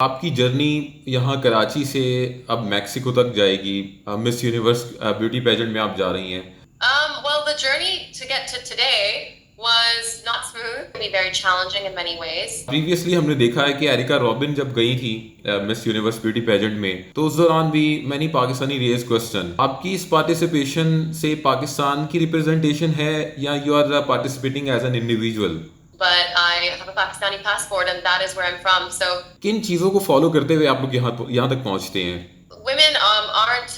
आपकी जर्नी यहाँ कराची से अब मैक्सिको तक जाएगी। मिस यूनिवर्स ब्यूटी पेजेंट में आप जा रही हैं। Well, the journey to get to today was not smooth, be very challenging in many ways. Previously हमने देखा है कि एरिका रॉबिन जब गई थी मिस यूनिवर्स ब्यूटी पेजेंट में, तो उस दौरान भी मैनी पाकिस्तानी रेज क्वेश्चन, आपकी इस पार्टिसिपेशन से पाकिस्तान की रिप्रेजेंटेशन है या you are participating as an individual? But I have a Pakistani passport and that is where I'm from. So किन चीज़ों को फॉलो करते हुए आप लोग यहाँ तक पहुँचते हैं? women aren't,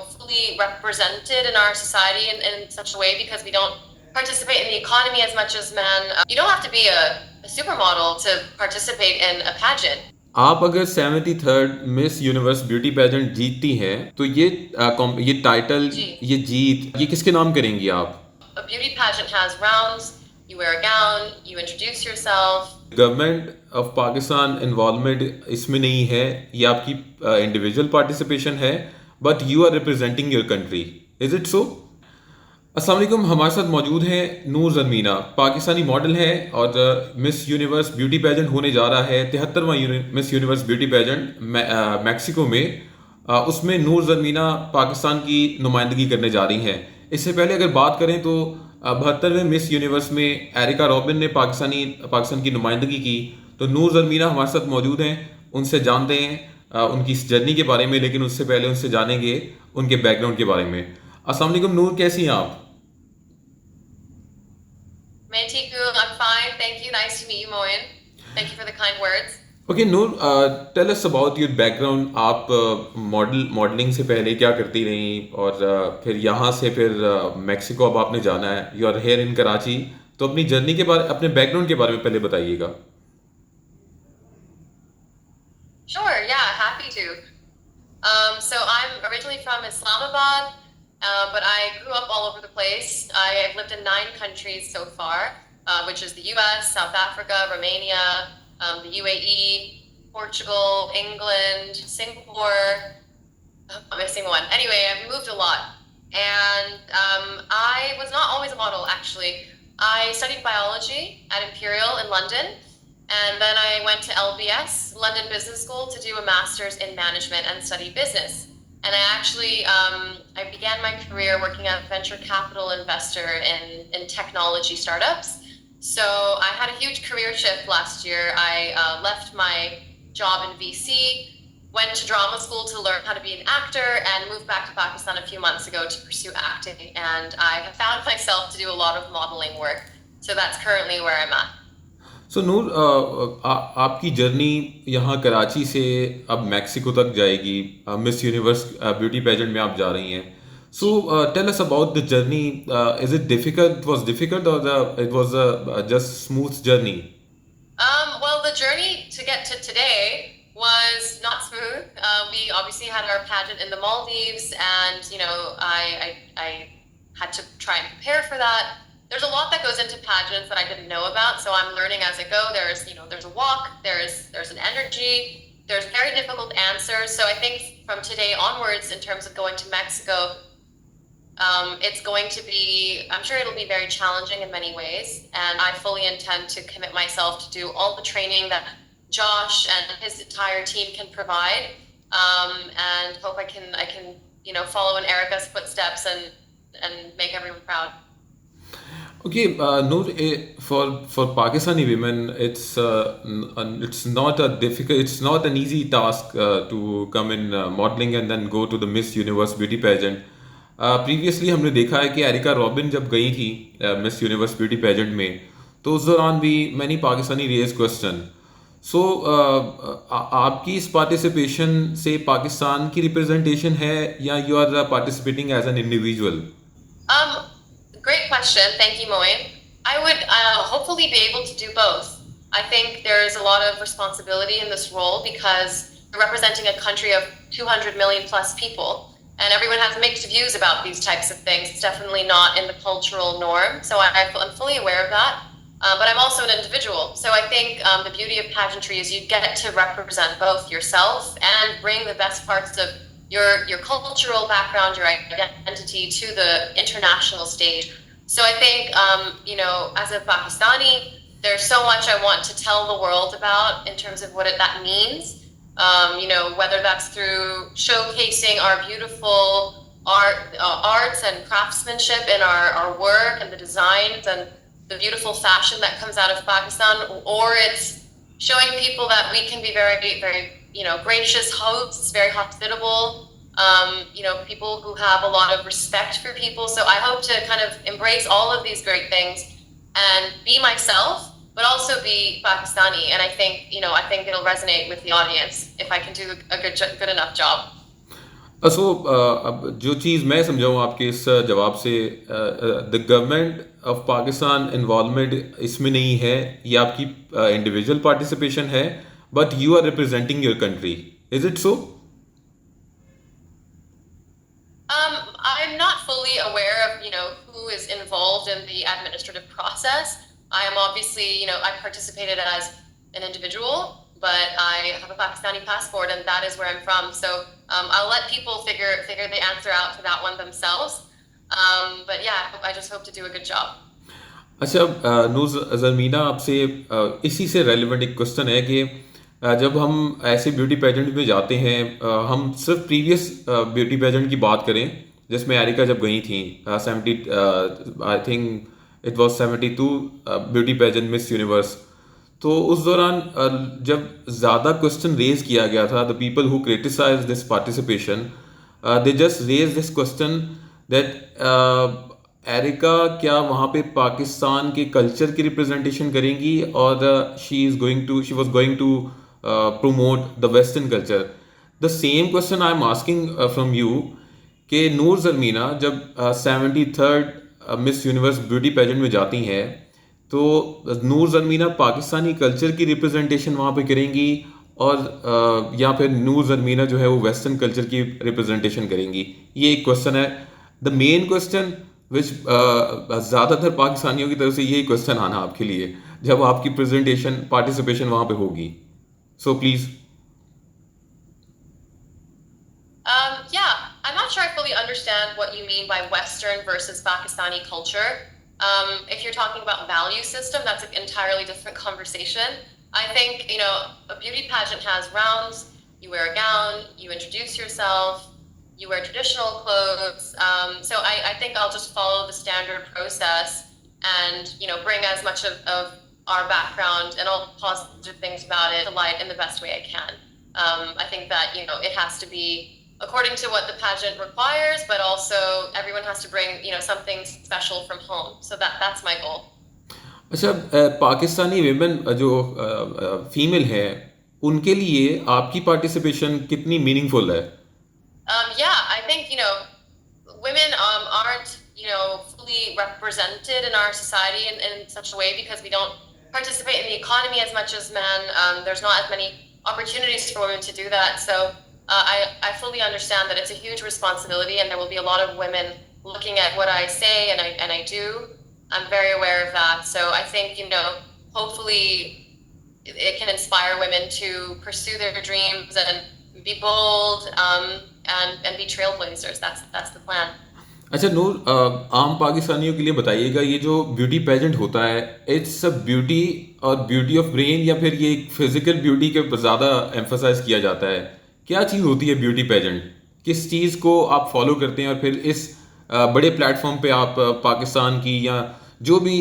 fully represented in our society in such a way because we don't participate in the economy as much as men. You don't have to be a supermodel to participate in a pageant. आप अगर 73rd Miss Universe beauty pageant जीतती हैं तो ये title, ये जीत, ये किसके नाम करेंगी आप? A beauty pageant has rounds. You wear a gown. You introduce yourself. Government of Pakistan involvement इसमें नहीं है, ये आपकी इंडिविजुअल पार्टिसिपेशन है, but you are representing your country. Is it so? अस्सलाम वालेकुम, हमारे साथ मौजूद हैं नूर ज़मीना, पाकिस्तानी मॉडल है और मिस यूनिवर्स ब्यूटी पेजेंट होने जा रहा है 73वां Miss Universe beauty pageant Mexico में। उसमें नूर ज़मीना पाकिस्तान की नुमाइंदगी करने जा रही हैं। इससे पहले अगर बात करें तो 72वें मिस यूनिवर्स में एरिका रॉबिन ने पाकिस्तान की नुमाइंदगी की। तो नूर ज़मीना हमारे साथ मौजूद हैं, उनसे जानते हैं उनकी इस जर्नी के बारे में, लेकिन उससे पहले उनसे जानेंगे उनके बैकग्राउंड के बारे में। अस्सलाम वालेकुम नूर, कैसी हैं आप? Mantiku, I'm fine. Thank you. Nice to meet you, Moin. Thank you for the kind words. Okay Noor, tell us about your background. आप मॉडलिंग से पहले क्या करती रही और फिर यहाँ से फिर मैक्सिको अब आपने जाना है, you are here in Karachi. तो अपनी जर्नी के बारे, अपने बैकग्राउंड के बारे में पहले बताइएगा। Sure, yeah, happy to. So I'm originally from Islamabad, but I grew up all over the place. I've lived in 9 countries so far, which is the US, South Africa, Romania, the UAE, Portugal, England, Singapore. I'm missing one. Anyway, I've moved a lot. And I was not always a model, actually. I studied biology at Imperial in London. And then I went to LBS, London Business School, to do a master's in management and study business. And I actually, I began my career working as a venture capital investor in technology startups. So I had a huge career shift last year. I left my job in VC, went to drama school to learn how to be an actor, and moved back to Pakistan a few months ago to pursue acting. And I have found myself to do a lot of modeling work. So that's currently where I'm at. सो नूर, आपकी journey यहाँ कराची से अब Mexico तक जाएगी। Miss Universe beauty pageant में आप जा रही हैं। So tell us about the journey. Is it difficult, was difficult और it was just smooth journey? Well, the journey to get to today was not smooth. We obviously had our pageant in the Maldives, and I had to try and prepare for that. There's a lot that goes into pageants that I didn't know about, so I'm learning as I go. There's a walk, there's an energy, there's very difficult answers. So I think from today onwards, in terms of going to Mexico, it's going to be, I'm sure it'll be very challenging in many ways, and I fully intend to commit myself to do all the training that Josh and his entire team can provide, and hope I can follow in Erica's footsteps and make everyone proud. Okay, Noor, for Pakistani women, it's not a difficult, it's not an easy task to come in modeling and then go to the Miss Universe beauty pageant. Previously हमने देखा है कि areca robin जब गई थी miss Universe beauty pageant में, तो उस दौरान भी many Pakistani raise question. So आपकी इस पार्टिसिपेशन से पाकिस्तान की रिप्रेजेंटेशन है या you are participating as an individual? Great question. Thank you, Moin. I would hopefully be able to do both. I think there's a lot of responsibility in this role because you're representing a country of 200 million plus people, and everyone has mixed views about these types of things. It's definitely not in the cultural norm, so I'm fully aware of that. But I'm also an individual, so I think the beauty of pageantry is you get to represent both yourself and bring the best parts of your cultural background, your identity to the international stage. So I think, as a Pakistani, there's so much I want to tell the world about in terms of what that means. Whether that's through showcasing our beautiful arts and craftsmanship in our work and the designs and the beautiful fashion that comes out of Pakistan, or it's showing people that we can be very, very, gracious hosts, very hospitable, people who have a lot of respect for people. So I hope to kind of embrace all of these great things and be myself, but also be Pakistani. And I think it'll resonate with the audience if I can do a good enough job. So अब जो चीज़ मैं समझाऊँ आपके इस जवाब से, the government of Pakistan involvement इसमें नहीं है, ये आपकी इंडिविजुअल पार्टिसिपेशन है, but you are representing your country. Is it so? I'm not fully aware of, who is involved in the administrative process. I am obviously, I participated as an individual, but I have a Pakistani passport and that is where I'm from. So I'll let people figure the answer out to that one themselves. But yeah, I just hope to do a good job. अच्छा, नूर ज़रमीना, आपसे इसी से relevant एक question है कि जब हम ऐसे ब्यूटी पेजेंट में जाते हैं, हम सिर्फ प्रीवियस ब्यूटी पेजेंट की बात करें जिसमें एरिका जब गई थी, 70 I think it was 72 beauty pageant Miss Universe. तो उस दौरान जब ज़्यादा क्वेश्चन रेज किया गया था, the people who criticise this participation, they just raise this question that Erica क्या वहाँ पे पाकिस्तान के कल्चर की रिप्रेजेंटेशन करेंगी, और she was going to promote the Western culture. The same question I am asking from you कि नूर ज़रमीना जब 73rd Miss Universe beauty pageant में जाती हैं, तो नूर ज़रमीना पाकिस्तानी कल्चर की रिप्रेजेंटेशन वहाँ पे करेंगी, और या फिर नूर ज़रमीना जो है वो वेस्टर्न कल्चर की रिप्रेजेंटेशन करेंगी? ये एक क्वेश्चन है. द मेन क्वेश्चन विच ज़्यादातर पाकिस्तानियों की तरफ से यही क्वेश्चन आना आपके लिए जब आपकी प्रेजेंटेशन पार्टिसिपेशन वहाँ पे होगी. So please. Yeah, I'm not sure I fully understand what you mean by Western versus Pakistani culture. If you're talking about value system, that's an entirely different conversation. I think, a beauty pageant has rounds. You wear a gown, you introduce yourself, you wear traditional clothes. So I think I'll just follow the standard process and, bring as much of our background and all the positive things about it to light in the best way I can. I think that, it has to be according to what the pageant requires, but also everyone has to bring, something special from home. So that's my goal. अच्छा, Pakistani women जो female है, उनके लिए आपकी participation कितनी meaningful है? Yeah, I think, women aren't, fully represented in our society in such a way because we don't participate in the economy as much as men. There's not as many opportunities for women to do that. So I fully understand that it's a huge responsibility, and there will be a lot of women looking at what I say and I do. I'm very aware of that. So I think, hopefully it can inspire women to pursue their dreams and be bold and be trailblazers. That's the plan. अच्छा नूर, आम पाकिस्तानियों के लिए बताइएगा, ये जो beauty pageant होता है, इट्स अ ब्यूटी और ब्यूटी ऑफ ब्रेन, या फिर ये एक फिजिकल ब्यूटी के ऊपर ज़्यादा एम्फोसाइज किया जाता है? क्या चीज़ होती है ब्यूटी पेजेंट? किस चीज़ को आप फॉलो करते हैं, और फिर इस बड़े प्लेटफॉर्म पे आप पाकिस्तान की या जो भी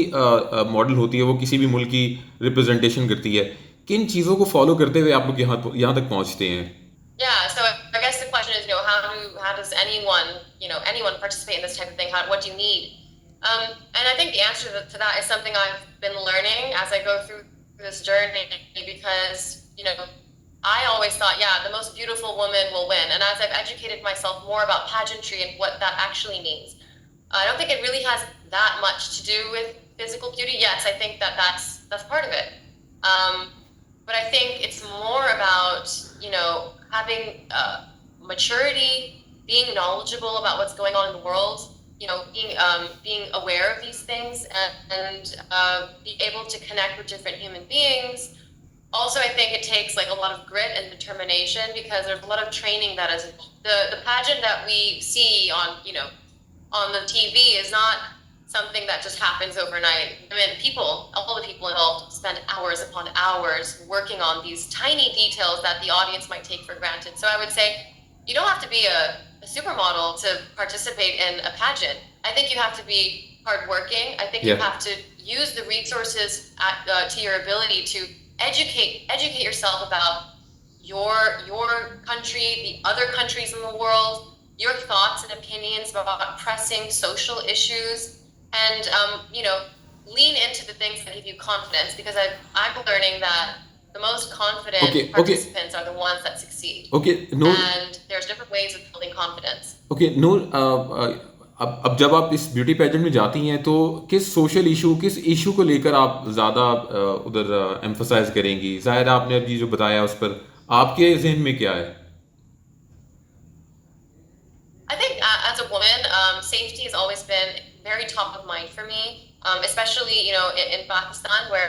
मॉडल होती है वो किसी भी मुल्क की रिप्रेजेंटेशन करती है, किन चीज़ों को फॉलो करते हुए आप लोग यहाँ तक पहुँचते हैं? Yeah, so I guess the question is, how does anyone participate in this type of thing? What do you need? And I think the answer to that is something I've been learning as I go through this journey, because, I always thought, the most beautiful woman will win. And as I've educated myself more about pageantry and what that actually means, I don't think it really has that much to do with physical beauty. Yes, I think that's part of it. But I think it's more about, having maturity, being knowledgeable about what's going on in the world, being aware of these things, and be able to connect with different human beings. Also, I think it takes like a lot of grit and determination, because there's a lot of training that is the pageant that we see on the TV is not something that just happens overnight. I mean, all the people involved spend hours upon hours working on these tiny details that the audience might take for granted. So I would say you don't have to be a supermodel to participate in a pageant. I think you have to be hardworking. I think you Yeah. have to use the resources to your ability to educate yourself about your country, the other countries in the world, your thoughts and opinions about pressing social issues, and lean into the things that give you confidence. Because I'm learning that the most confident Okay, okay, participants are the ones that succeed, okay, Noor. and there's different ways of building confidence. Okay Noor, अब जब आप इस beauty pageant में जाती हैं तो किस social issue, किस इशू को लेकर आप ज़्यादा उधर एम्फोसाइज करेंगी? ज़ाहिर है आपने अभी जो बताया उस पर आपके जहन में क्या है? I think as a woman, safety has always been very top of mind for me, especially in Pakistan, where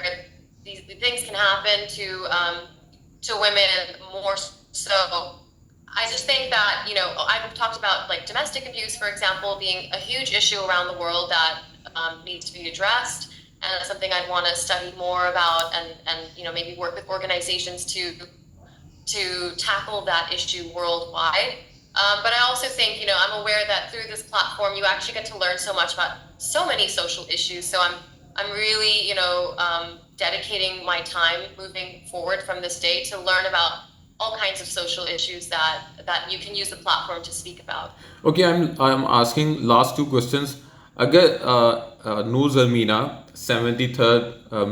these things can happen to women more so. I just think that I've talked about like domestic abuse, for example, being a huge issue around the world that needs to be addressed, and that's something I'd want to study more about, and maybe work with organizations to tackle that issue worldwide. But I also think, I'm aware that through this platform, you actually get to learn so much about so many social issues. So I'm really, dedicating my time moving forward from this day to learn about all kinds of social issues that you can use the platform to speak about. Okay, I'm asking last two questions. अगर Noor Zarmina 73rd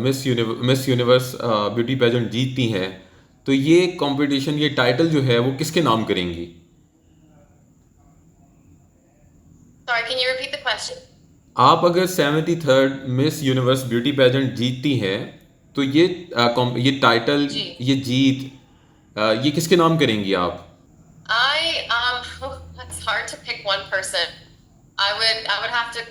Miss Universe beauty pageant जीतती हैं तो ये competition, ये title जो है वो किसके नाम करेंगी? Sorry, can you repeat the question? आप अगर 73rd Miss Universe beauty pageant जीतती हैं तो ये टाइटल, जी। ये जीत ये किसके नाम करेंगी आप? That's hard to pick one person. I would have to.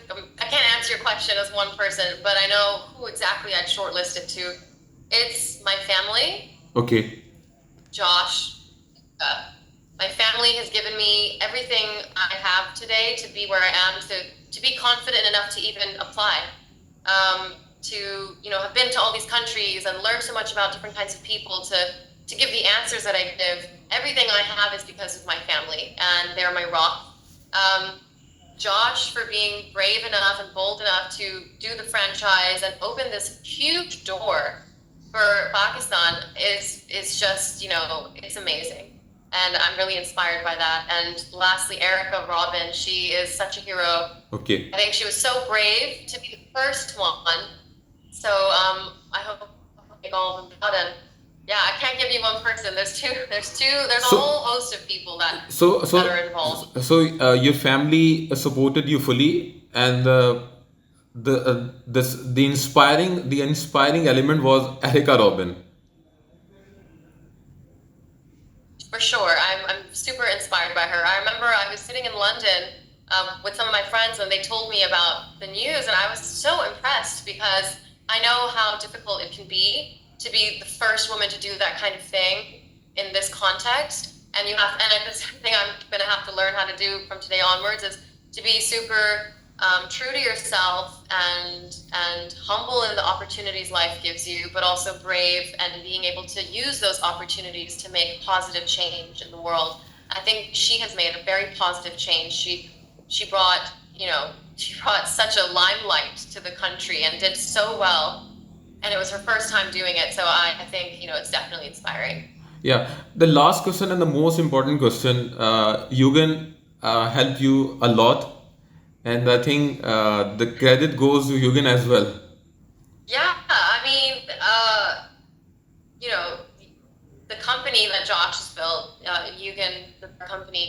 I can't answer your question as one person, but I know who exactly I'd shortlist it to. It's my family. Okay. Josh. My family has given me everything I have today to be where I am, to be confident enough to even apply, to have been to all these countries and learn so much about different kinds of people, to give the answers that I give. Everything I have is because of my family, and they're my rock. Josh for being brave enough and bold enough to do the franchise and open this huge door for Pakistan is just, it's amazing. And I'm really inspired by that. And lastly, Erica Robin, she is such a hero. Okay. I think she was so brave to be the first one. So I hope I make all of them proud. And yeah, I can't give you one person. There's a whole host of people that are involved. So your family supported you fully, and the inspiring element was Erica Robin. For sure. I'm super inspired by her. I remember I was sitting in London with some of my friends when they told me about the news, and I was so impressed because I know how difficult it can be to be the first woman to do that kind of thing in this context. And it's something I'm going to have to learn how to do from today onwards, is to be super true to yourself and humble in the opportunities life gives you, but also brave and being able to use those opportunities to make positive change in the world. I think she has made a very positive change. She brought such a limelight to the country and did so well. And it was her first time doing it, so I think it's definitely inspiring. Yeah, the last question and the most important question, Yugen helped you a lot, and I think the credit goes to Yugen as well. Yeah, I mean, the company that Josh has built, Yugen, the company,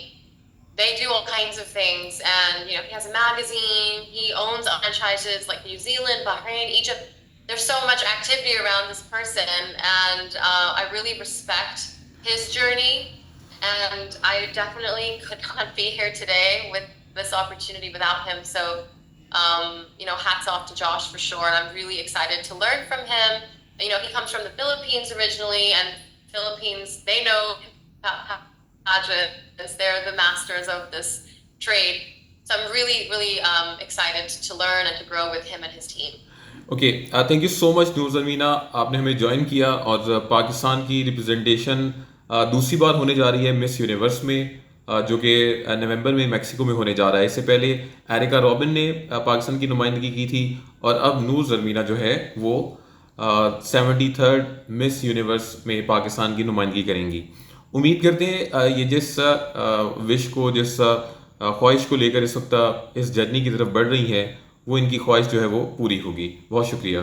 they do all kinds of things, and he has a magazine. He owns franchises like New Zealand, Bahrain, Egypt. There's so much activity around this person, and I really respect his journey, and I definitely could not be here today with this opportunity without him. So, hats off to Josh for sure, and I'm really excited to learn from him. He comes from the Philippines originally, and Philippines, they know pageants. They're the masters of this trade. So I'm really excited to learn and to grow with him and his team. Okay, thank you so much Noor Zameena, आपने हमें join किया। और पाकिस्तान की representation दूसरी बार होने जा रही है मिस यूनिवर्स में, जो कि नवंबर में मेक्सिको में होने जा रहा है। इससे पहले एरिका रॉबिन ने पाकिस्तान की नुमाइंदगी की थी, और अब नूर ज़मीना जो है वो 73rd मिस यूनिवर्स में पाकिस्तान की नुमाइंदगी करेंगी। उम्मीद करते हैं ये जिस विश को, जिस ख्वाहिश को लेकर इस वक्त इस जर्नी की तरफ बढ़ रही है, वो इनकी ख्वाहिश जो है वो पूरी होगी। बहुत शुक्रिया।